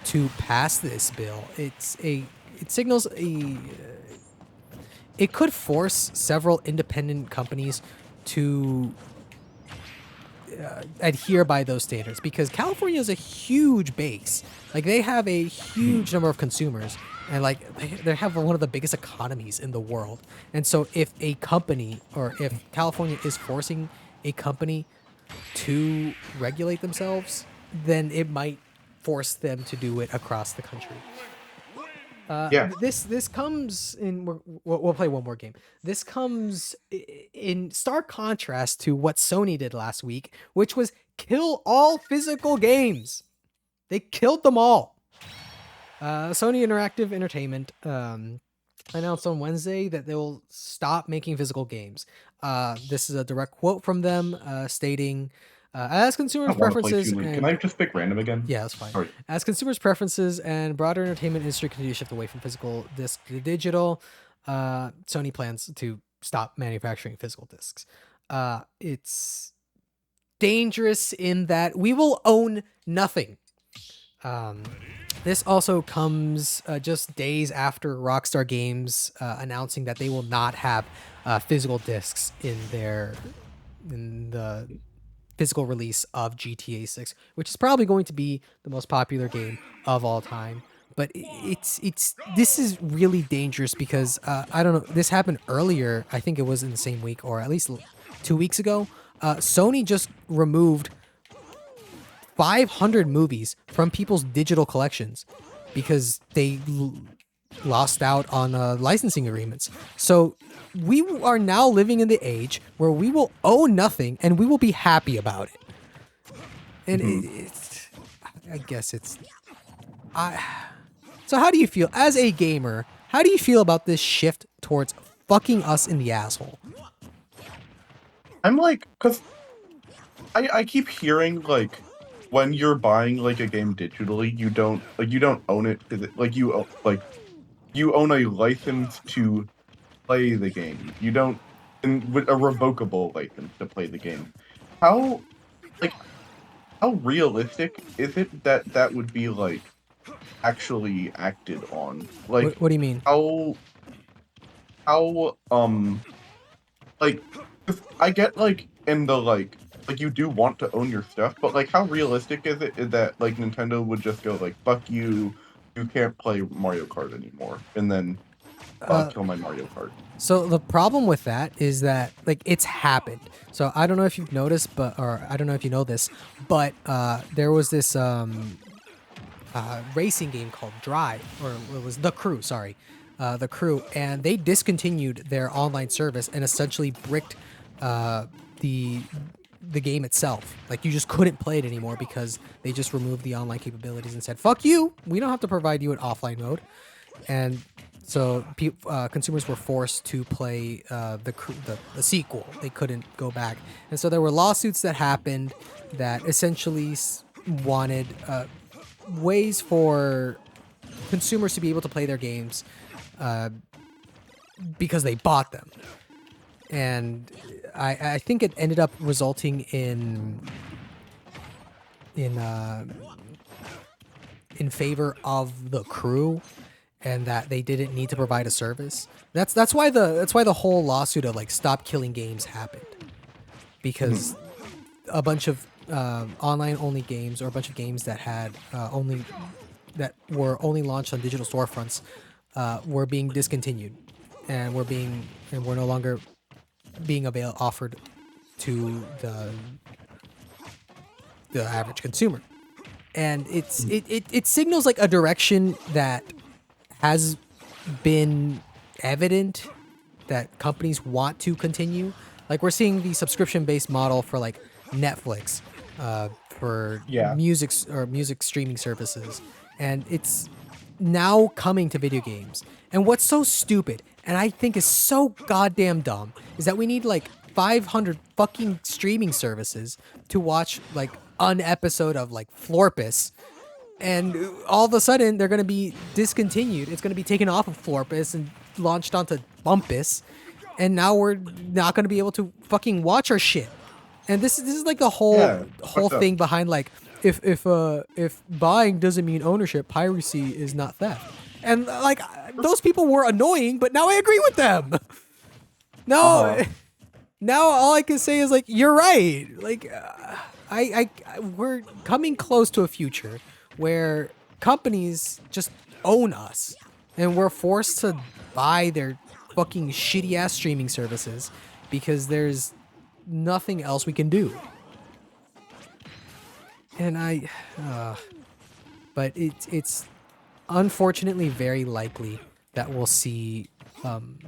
to pass this bill, it signals a it could force several independent companies to adhere by those standards because California is a huge base. Like they have a Hmm. huge number of consumers, and like they have one of the biggest economies in the world. And so if a company, or if California is forcing a company to regulate themselves, then it might force them to do it across the country. Yeah. This comes in. We'll play one more game. This comes in stark contrast to what Sony did last week, which was kill all physical games. They killed them all. Sony Interactive Entertainment announced on Wednesday that they will stop making physical games. This is a direct quote from them, stating, "As I consumers' don't want to play preferences Two Link. Can I and just pick random again? yeah, that's fine. Sorry. As consumers' preferences and broader entertainment industry continue to shift away from physical disc to digital, Sony plans to stop manufacturing physical discs. It's dangerous in that we will own nothing. Um, this also comes just days after Rockstar Games announcing that they will not have physical discs in the physical release of GTA 6, which is probably going to be the most popular game of all time. But it's this is really dangerous because I don't know. This happened earlier. I think it was in the same week, or at least 2 weeks ago. Sony just removed 500 movies from people's digital collections because they lost out on licensing agreements. So we are now living in the age where we will own nothing and we will be happy about it. And Hmm. I guess it's. So how do you feel as a gamer? How do you feel about this shift towards fucking us in the asshole? I'm like, because I keep hearing like when you're buying like a game digitally, you don't own it. Like you own a license to play the game. You don't, and with a revocable license to play the game. How like how realistic is it that that would be like actually acted on? Like What do you mean? how how like 'cause I get like in the like you do want to own your stuff, but like how realistic is that like Nintendo would just go like fuck you, you can't play Mario Kart anymore, and then Uh, kill my Mario Kart. so the problem with that is that like it's happened. So I don't know if you've noticed, but or I don't know if you know this, but there was this racing game called Drive, or it was The Crew. Sorry, The Crew, and they discontinued their online service and essentially bricked uh, the the game itself. Like you just couldn't play it anymore because they just removed the online capabilities and said, "Fuck you! We don't have to provide you an offline mode." And so consumers were forced to play the sequel. They couldn't go back, and so there were lawsuits that happened that essentially wanted ways for consumers to be able to play their games uh, because they bought them. And I think it ended up resulting in uh, in favor of the crew, and that they didn't need to provide a service. That's why the whole lawsuit of like stop killing games happened, because Mhm. a bunch of online only games, or a bunch of games that had only that were only launched on digital storefronts were being discontinued, and were no longer being offered to the average consumer. And it signals like a direction that has been evident that companies want to continue. Like we're seeing the subscription based model for like Netflix, for Yeah. music streaming services, and it's now coming to video games. And what's so stupid, and I think is so goddamn dumb, is that we need like 500 fucking streaming services to watch like an episode of like Florpus, and all of a sudden they're going to be discontinued. It's going to be taken off of Florpus and launched onto Bumpus, and now we're not going to be able to fucking watch our shit. And this is like the whole Yeah. whole What's up? thing behind like if buying doesn't mean ownership, piracy is not theft. And like those people were annoying, but now I agree with them. No, Uh-huh. now all I can say is like you're right. Like we're coming close to a future where companies just own us, and we're forced to buy their fucking shitty ass streaming services because there's nothing else we can do. And but it's unfortunately very likely that we'll see um,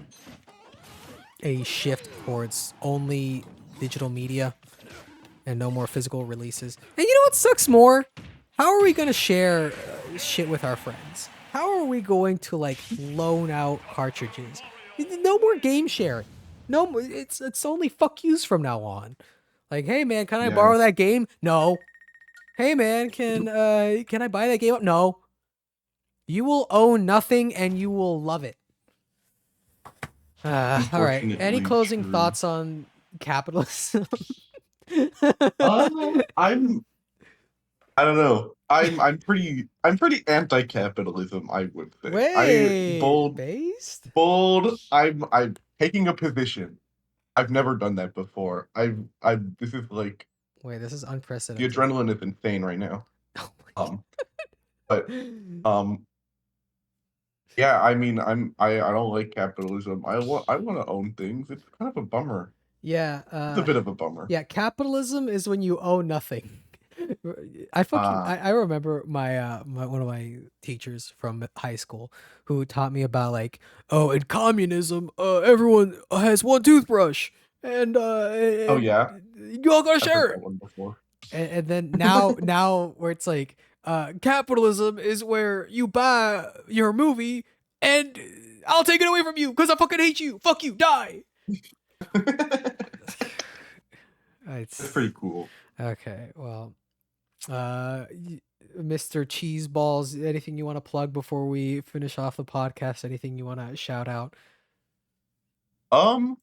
a shift towards only digital media and no more physical releases. And you know what sucks more? How are we gonna share shit with our friends? How are we going to like loan out cartridges? No more game sharing. No, it's only fuck yous from now on. Like, hey man, can I Yeah. borrow that game? No. Hey man, can I buy that game? No. You will own nothing and you will love it. All right. Any Unfortunately closing true. thoughts on capitalism? I'm I don't know. I'm pretty anti-capitalism, I would say. I Wait, bold based? bold I'm taking a position. I've never done that before. I this is like Wait, this is the unprecedented. adrenaline is insane right now. Oh my Um but god. um yeah, I mean I don't like capitalism. I want to own things. It's kind of a bummer. Yeah, It's a bit of a bummer. yeah, capitalism is when you own nothing. Uh I remember my one of my teachers from high school who taught me about like, oh, in communism, everyone has one toothbrush, and oh yeah, you all gotta I've heard share that it. one before. And then now where it's like capitalism is where you buy your movie and I'll take it away from you because I fucking hate you. Fuck you, die. That's It's pretty cool. okay. Well, uh, Mr. Cheeseballs, anything you want to plug before we finish off the podcast? Anything you want to shout out? Um,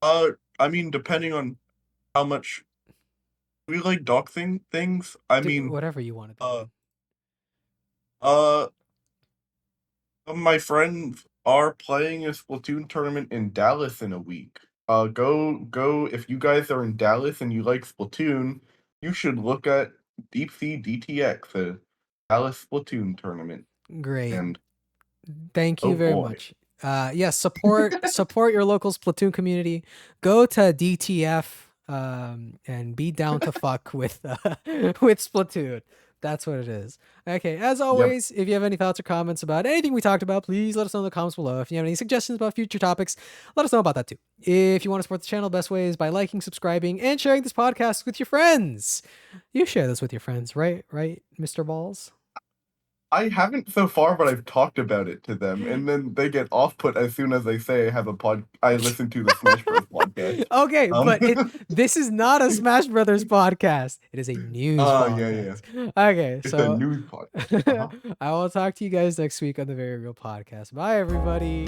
uh, I mean, depending on how much we like doxing things? I Do mean, whatever you want to do, uh, man. uh, my friends are playing a Splatoon tournament in Dallas in a week. Go if you guys are in Dallas and you like Splatoon, you should look at Deep Sea DTX, a Dallas Splatoon tournament. Great. And Thank oh you very boy. much. Yeah, support your local Splatoon community. Go to DTF and be down to fuck with with Splatoon. That's what it is. Okay, as Yep. always, if you have any thoughts or comments about anything we talked about, please let us know in the comments below. If you have any suggestions about future topics, let us know about that too. If you want to support the channel, best way is by liking, subscribing, and sharing this podcast with your friends. You share this with your friends, right? Right, Mr. Balls? I haven't so far, but I've talked about it to them, and then they get off put as soon as I say I listen to the Smash Bros. Podcast. Okay, Um, but this is not a Smash Brothers podcast. It is a news yeah, yeah. podcast. Okay, It's a so news podcast. Uh-huh. I will talk to you guys next week on the Very Real Podcast. Bye, everybody.